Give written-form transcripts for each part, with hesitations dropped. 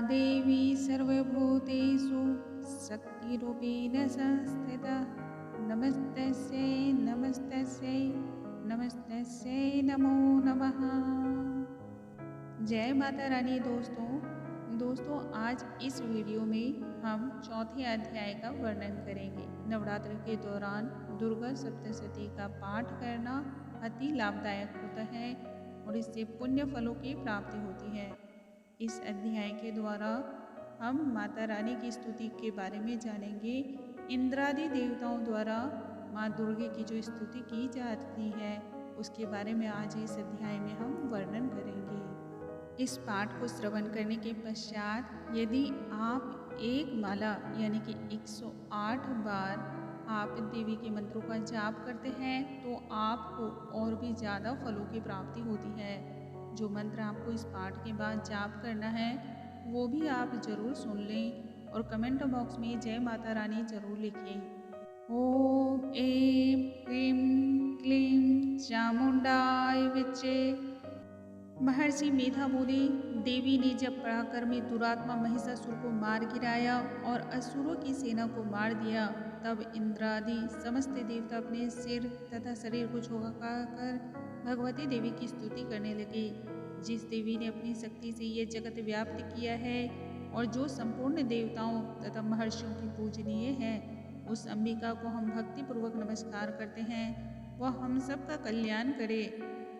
देवी सर्वभूतेषु शक्तिरूपेण संस्थिता। नमस्तस्यै नमस्तस्यै नमस्तस्यै नमो नमः। जय माता रानी। दोस्तों आज इस वीडियो में हम चौथे अध्याय का वर्णन करेंगे। नवरात्र के दौरान दुर्गा सप्तशती का पाठ करना अति लाभदायक होता है और इससे पुण्य फलों की प्राप्ति होती है। इस अध्याय के द्वारा हम माता रानी की स्तुति के बारे में जानेंगे। इंद्रादि देवताओं द्वारा माँ दुर्गे की जो स्तुति की जाती है उसके बारे में आज इस अध्याय में हम वर्णन करेंगे। इस पाठ को श्रवण करने के पश्चात यदि आप एक माला यानी कि 108 बार आप देवी के मंत्रों का जाप करते हैं तो आपको और भी ज़्यादा फलों की प्राप्ति होती है। जो मंत्र आपको इस पाठ के बाद जाप करना है वो भी आप ज़रूर सुन लें और कमेंट बॉक्स में जय माता रानी ज़रूर लिखें। ओम ऐं ह्रीं क्लीं चामुंडाय विचे। महर्षि मेधा बोले, देवी ने जब पराक्रमी दुरात्मा महिषासुर को मार गिराया और असुरों की सेना को मार दिया तब इंद्रादि समस्त देवता अपने सिर तथा शरीर को झुकाकर भगवती देवी की स्तुति करने लगे। जिस देवी ने अपनी शक्ति से ये जगत व्याप्त किया है और जो संपूर्ण देवताओं तथा महर्षियों की पूजनीय है, उस अंबिका को हम भक्तिपूर्वक नमस्कार करते हैं। वह हम सबका कल्याण करे।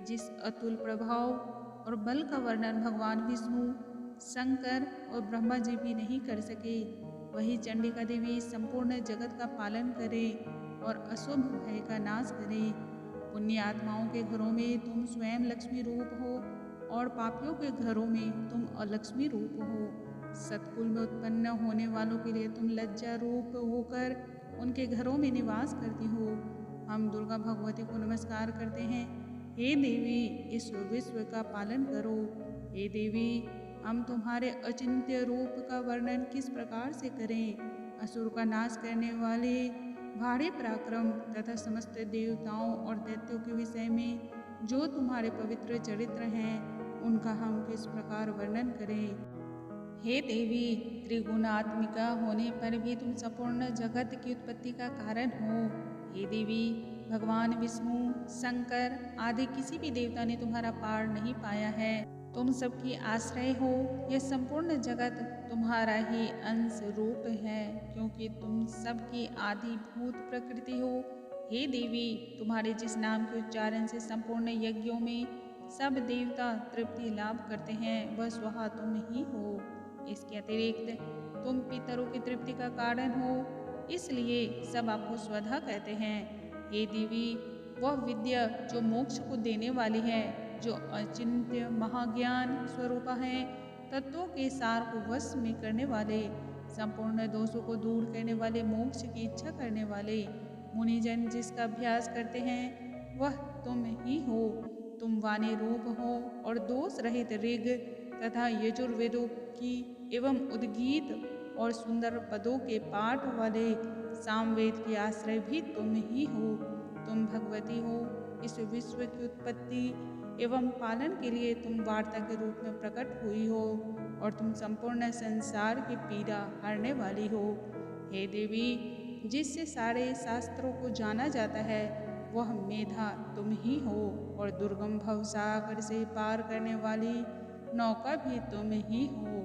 जिस अतुल प्रभाव और बल का वर्णन भगवान विष्णु, शंकर और ब्रह्मा जी भी नहीं कर सके, वही चंडिका देवी संपूर्ण जगत का पालन करे और अशुभ भय का नाश करे। पुण्य आत्माओं के घरों में तुम स्वयं लक्ष्मी रूप हो और पापियों के घरों में तुम अलक्ष्मी रूप हो। सतकुल में उत्पन्न होने वालों के लिए तुम लज्जा रूप होकर उनके घरों में निवास करती हो। हम दुर्गा भगवती को नमस्कार करते हैं। हे देवी, इस विश्व का पालन करो। हे देवी, हम तुम्हारे अचिंत्य रूप का वर्णन किस प्रकार से करें। असुर का नाश करने वाले भारी पराक्रम तथा समस्त देवताओं और दैत्यों के विषय में जो तुम्हारे पवित्र चरित्र हैं उनका हम किस प्रकार वर्णन करें। हे देवी, त्रिगुणात्मिका होने पर भी तुम संपूर्ण जगत की उत्पत्ति का कारण हो। हे देवी, भगवान विष्णु, शंकर आदि किसी भी देवता ने तुम्हारा पार नहीं पाया है। तुम सबकी आश्रय हो। यह संपूर्ण जगत तुम्हारा ही अंश रूप है क्योंकि तुम सबकी आदिभूत प्रकृति हो। हे देवी, तुम्हारे जिस नाम के उच्चारण से संपूर्ण यज्ञों में सब देवता तृप्ति लाभ करते हैं वह स्वतः तुम ही हो। इसके अतिरिक्त तुम पितरों की तृप्ति का कारण हो, इसलिए सब आपको स्वधा कहते हैं। हे देवी, वह विद्या जो मोक्ष को देने वाली है, जो अचिंत्य महाज्ञान स्वरूपा है, तत्वों के सार को वश में करने वाले, संपूर्ण दोषों को दूर करने वाले, मोक्ष की इच्छा करने वाले मुनिजन जिसका अभ्यास करते हैं वह तुम ही हो। तुम वाणी रूप हो और दोष रहित ऋग तथा यजुर्वेदों की एवं उद्गीत और सुंदर पदों के पाठ वाले सामवेद के आश्रय भी तुम ही हो। तुम भगवती हो। इस विश्व की उत्पत्ति एवं पालन के लिए तुम वार्ता के रूप में प्रकट हुई हो और तुम संपूर्ण संसार की पीड़ा हरने वाली हो। हे देवी, जिससे सारे शास्त्रों को जाना जाता है वह मेधा तुम ही हो और दुर्गम भवसागर से पार करने वाली नौका भी तुम ही हो।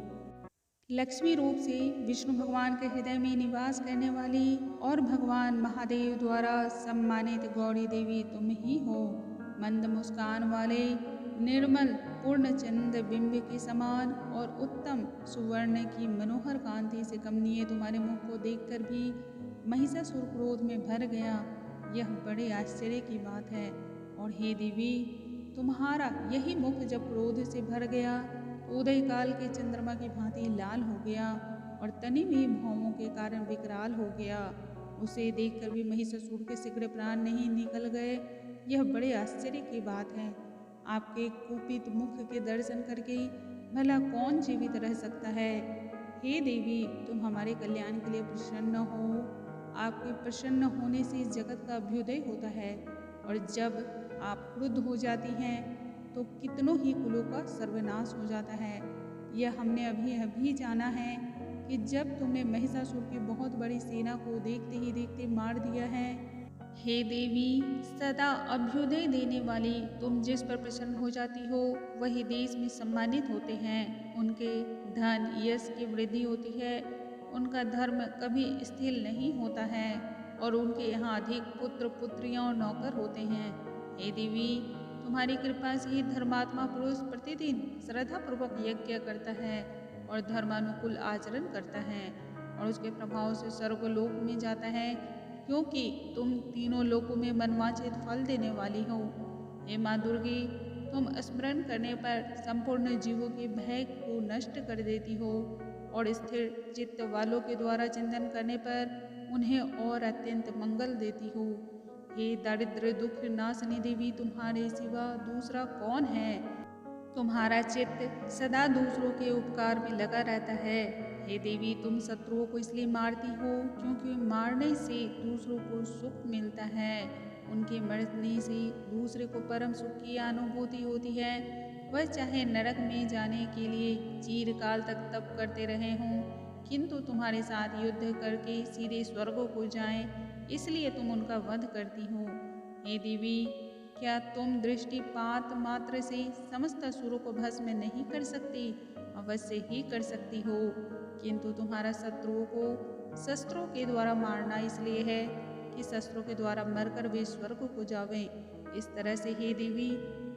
लक्ष्मी रूप से विष्णु भगवान के हृदय में निवास करने वाली और भगवान महादेव द्वारा सम्मानित गौरी देवी तुम ही हो। मंद मुस्कान वाले निर्मल पूर्ण चंद्र बिंब के समान और उत्तम सुवर्ण की मनोहर कांति से कमनीय तुम्हारे मुख को देखकर भी महिषासुर क्रोध में भर गया। यह बड़े आश्चर्य की बात है। और हे देवी, तुम्हारा यही मुख जब क्रोध से भर गया उदय काल के चंद्रमा की भांति लाल हो गया और तनी में भौमों के कारण विकराल हो गया। उसे देखकर भी महिषासुर के शीघ्र प्राण नहीं निकल गए। यह बड़े आश्चर्य की बात है। आपके कुपित मुख के दर्शन करके भला कौन जीवित रह सकता है। हे देवी, तुम हमारे कल्याण के लिए प्रसन्न हो। आपके प्रसन्न होने से इस जगत का अभ्युदय होता है और जब आप क्रुद्ध हो जाती हैं तो कितनों ही कुलों का सर्वनाश हो जाता है। यह हमने अभी अभी जाना है कि जब तुमने महिषासुर की बहुत बड़ी सेना को देखते ही देखते मार दिया है। हे देवी, सदा अभ्युदय देने वाली तुम जिस पर प्रसन्न हो जाती हो वही देश में सम्मानित होते हैं। उनके धन यश की वृद्धि होती है, उनका धर्म कभी स्थिर नहीं होता है और उनके यहाँ अधिक पुत्र पुत्रियाँ और नौकर होते हैं। हे देवी, तुम्हारी कृपा से ही धर्मात्मा पुरुष प्रतिदिन श्रद्धापूर्वक यज्ञ करता है और धर्मानुकूल आचरण करता है और उसके प्रभाव से स्वर्गलोक में जाता है, क्योंकि तुम तीनों लोकों में मनवांछित फल देने वाली हो। हे माँ दुर्गे, तुम स्मरण करने पर संपूर्ण जीवों के भय को नष्ट कर देती हो और स्थिर चित्त वालों के द्वारा चिंतन करने पर उन्हें और अत्यंत मंगल देती हो। हे दारिद्र्य दुख नाशनी देवी, तुम्हारे सिवा दूसरा कौन है? तुम्हारा चित्त सदा दूसरों के उपकार में लगा रहता है। हे देवी, तुम शत्रुओं को इसलिए मारती हो क्योंकि मारने से दूसरों को सुख मिलता है। उनके मरने से दूसरे को परम सुख की अनुभूति होती है। वह चाहे नरक में जाने के लिए चिरकाल तक तप करते रहे हों, किंतु तुम्हारे साथ युद्ध करके सीधे स्वर्गों को जाएं, इसलिए तुम उनका वध करती हो। हे देवी, क्या तुम दृष्टिपात मात्र से समस्त असुरों को भस्म नहीं कर सकती? अवश्य ही कर सकती हो, किंतु तुम्हारा शत्रुओं को शस्त्रों के द्वारा मारना इसलिए है कि शस्त्रों के द्वारा मरकर वे स्वर्ग को जावें। इस तरह से हे देवी,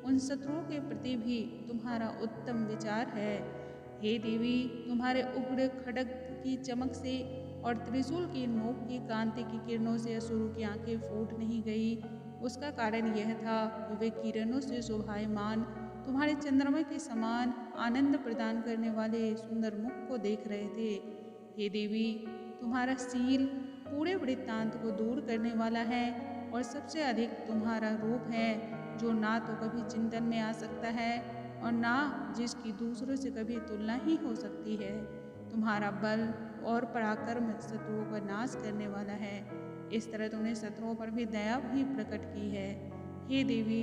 उन शत्रुओं के प्रति भी तुम्हारा उत्तम विचार है। हे देवी, तुम्हारे उग्र खड्ग की चमक से और त्रिशूल की नोक की कांति की किरणों से असुरों की आंखें फूट नहीं गई। उसका कारण यह था कि वे किरणों से शोभायमान तुम्हारे चंद्रमा के समान आनंद प्रदान करने वाले सुंदर मुख को देख रहे थे। हे देवी, तुम्हारा शील पूरे वृत्तांत को दूर करने वाला है और सबसे अधिक तुम्हारा रूप है, जो ना तो कभी चिंतन में आ सकता है और ना जिसकी दूसरों से कभी तुलना ही हो सकती है। तुम्हारा बल और पराक्रम शत्रुओं का नाश करने वाला है। इस तरह तुमने शत्रुओं पर भी दया भी प्रकट की है। हे देवी,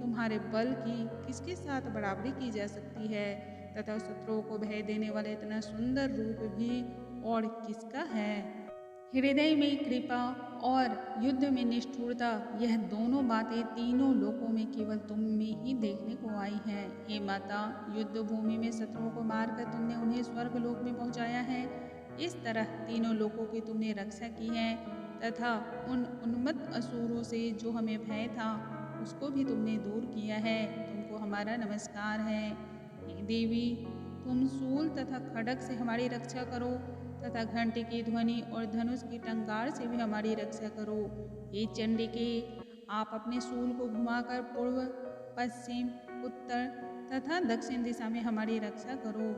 तुम्हारे बल की किसके साथ बराबरी की जा सकती है तथा शत्रुओं को भय देने वाला इतना सुंदर रूप भी और किसका है? हृदय में कृपा और युद्ध में निष्ठुरता, यह दोनों बातें तीनों लोकों में केवल तुम में ही देखने को आई हैं। हे माता, युद्ध भूमि में शत्रुओं को मारकर तुमने उन्हें स्वर्गलोक में पहुंचाया है। इस तरह तीनों लोकों की तुमने रक्षा की है तथा उन उन्मत्त असुरों से जो हमें भय था उसको भी तुमने दूर किया है। तुमको हमारा नमस्कार है। हे देवी, तुम शूल तथा खड्ग से हमारी रक्षा करो तथा घंटे की ध्वनि और धनुष की टंकार से भी हमारी रक्षा करो। हे चंडिके, आप अपने शूल को घुमाकर पूर्व, पश्चिम, उत्तर तथा दक्षिण दिशा में हमारी रक्षा करो।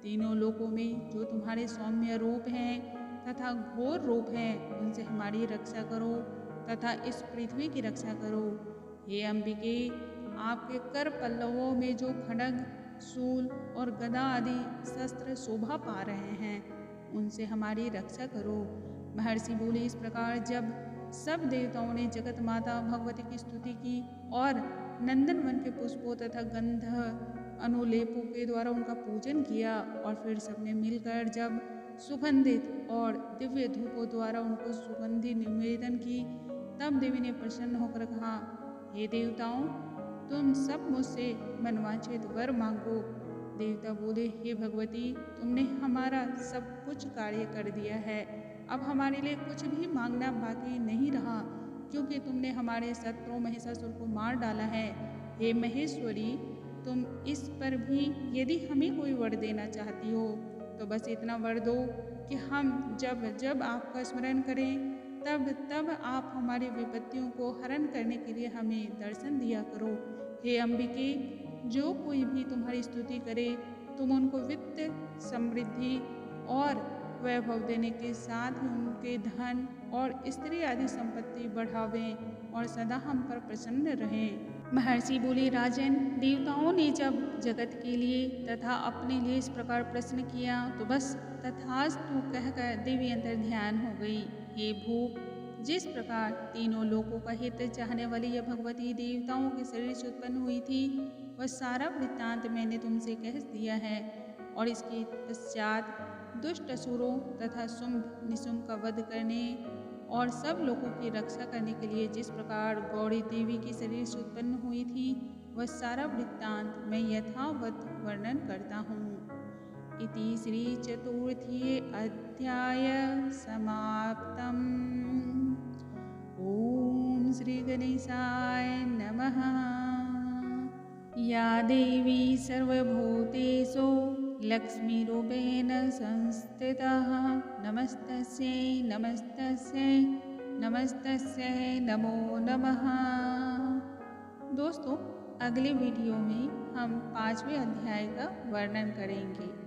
तीनों लोकों में जो तुम्हारे सौम्य रूप हैं तथा घोर रूप हैं, उनसे हमारी रक्षा करो तथा इस पृथ्वी की रक्षा करो। हे अंबिके, आपके कर पल्लवों में जो खड्ग, शूल और गदा आदि शस्त्र शोभा पा रहे हैं, उनसे हमारी रक्षा करो। महर्षि बोले, इस प्रकार जब सब देवताओं ने जगत माता भगवती की स्तुति की और नंदन वन के पुष्पों तथा गंध अनुलेपों के द्वारा उनका पूजन किया और फिर सबने मिलकर जब सुगंधित और दिव्य धूपों द्वारा उनको सुगंधि निवेदन की, तब देवी ने प्रसन्न होकर कहा, हे देवताओं, तुम सब मुझसे मनवांछित वर मांगो। देवता बोले, हे भगवती, तुमने हमारा सब कुछ कार्य कर दिया है। अब हमारे लिए कुछ भी मांगना बाकी नहीं रहा, क्योंकि तुमने हमारे शत्रु महिषासुर को मार डाला है। हे महेश्वरी, तुम इस पर भी यदि हमें कोई वर देना चाहती हो तो बस इतना वर दो कि हम जब जब आपका स्मरण करें तब तब आप हमारी विपत्तियों को हरण करने के लिए हमें दर्शन दिया करो। हे अंबिके, जो कोई भी तुम्हारी स्तुति करे तुम उनको वित्त, समृद्धि और वैभव देने के साथ ही उनके धन और स्त्री आदि संपत्ति बढ़ावें और सदा हम पर प्रसन्न रहें। महर्षि बोले, राजन, देवताओं ने जब जगत के लिए तथा अपने लिए इस प्रकार प्रश्न किया तो बस तथास्तु कहकर देवी अंतर ध्यान हो गई। हे भूप, जिस प्रकार तीनों लोकों का हित चाहने वाली यह भगवती देवताओं के शरीर से उत्पन्न हुई थी, वह सारा वृत्तांत मैंने तुमसे कह दिया है और इसके पश्चात दुष्ट असुरों तथा शुंभ निशुंभ का वध करने और सब लोगों की रक्षा करने के लिए जिस प्रकार गौरी देवी के शरीर से उत्पन्न हुई थी, वह सारा वृत्तांत मैं यथावत वर्णन करता हूँ। इति श्री चतुर्थी अध्याय समाप्तम्। ओम श्री गणेशाय नमः। या देवी सर्वभूतेषु लक्ष्मीरूपेण संस्थिता नमस्तस्यै नमस्तस्यै नमस्तस्यै नमो नमः। दोस्तों, अगले वीडियो में हम 5वें अध्याय का वर्णन करेंगे।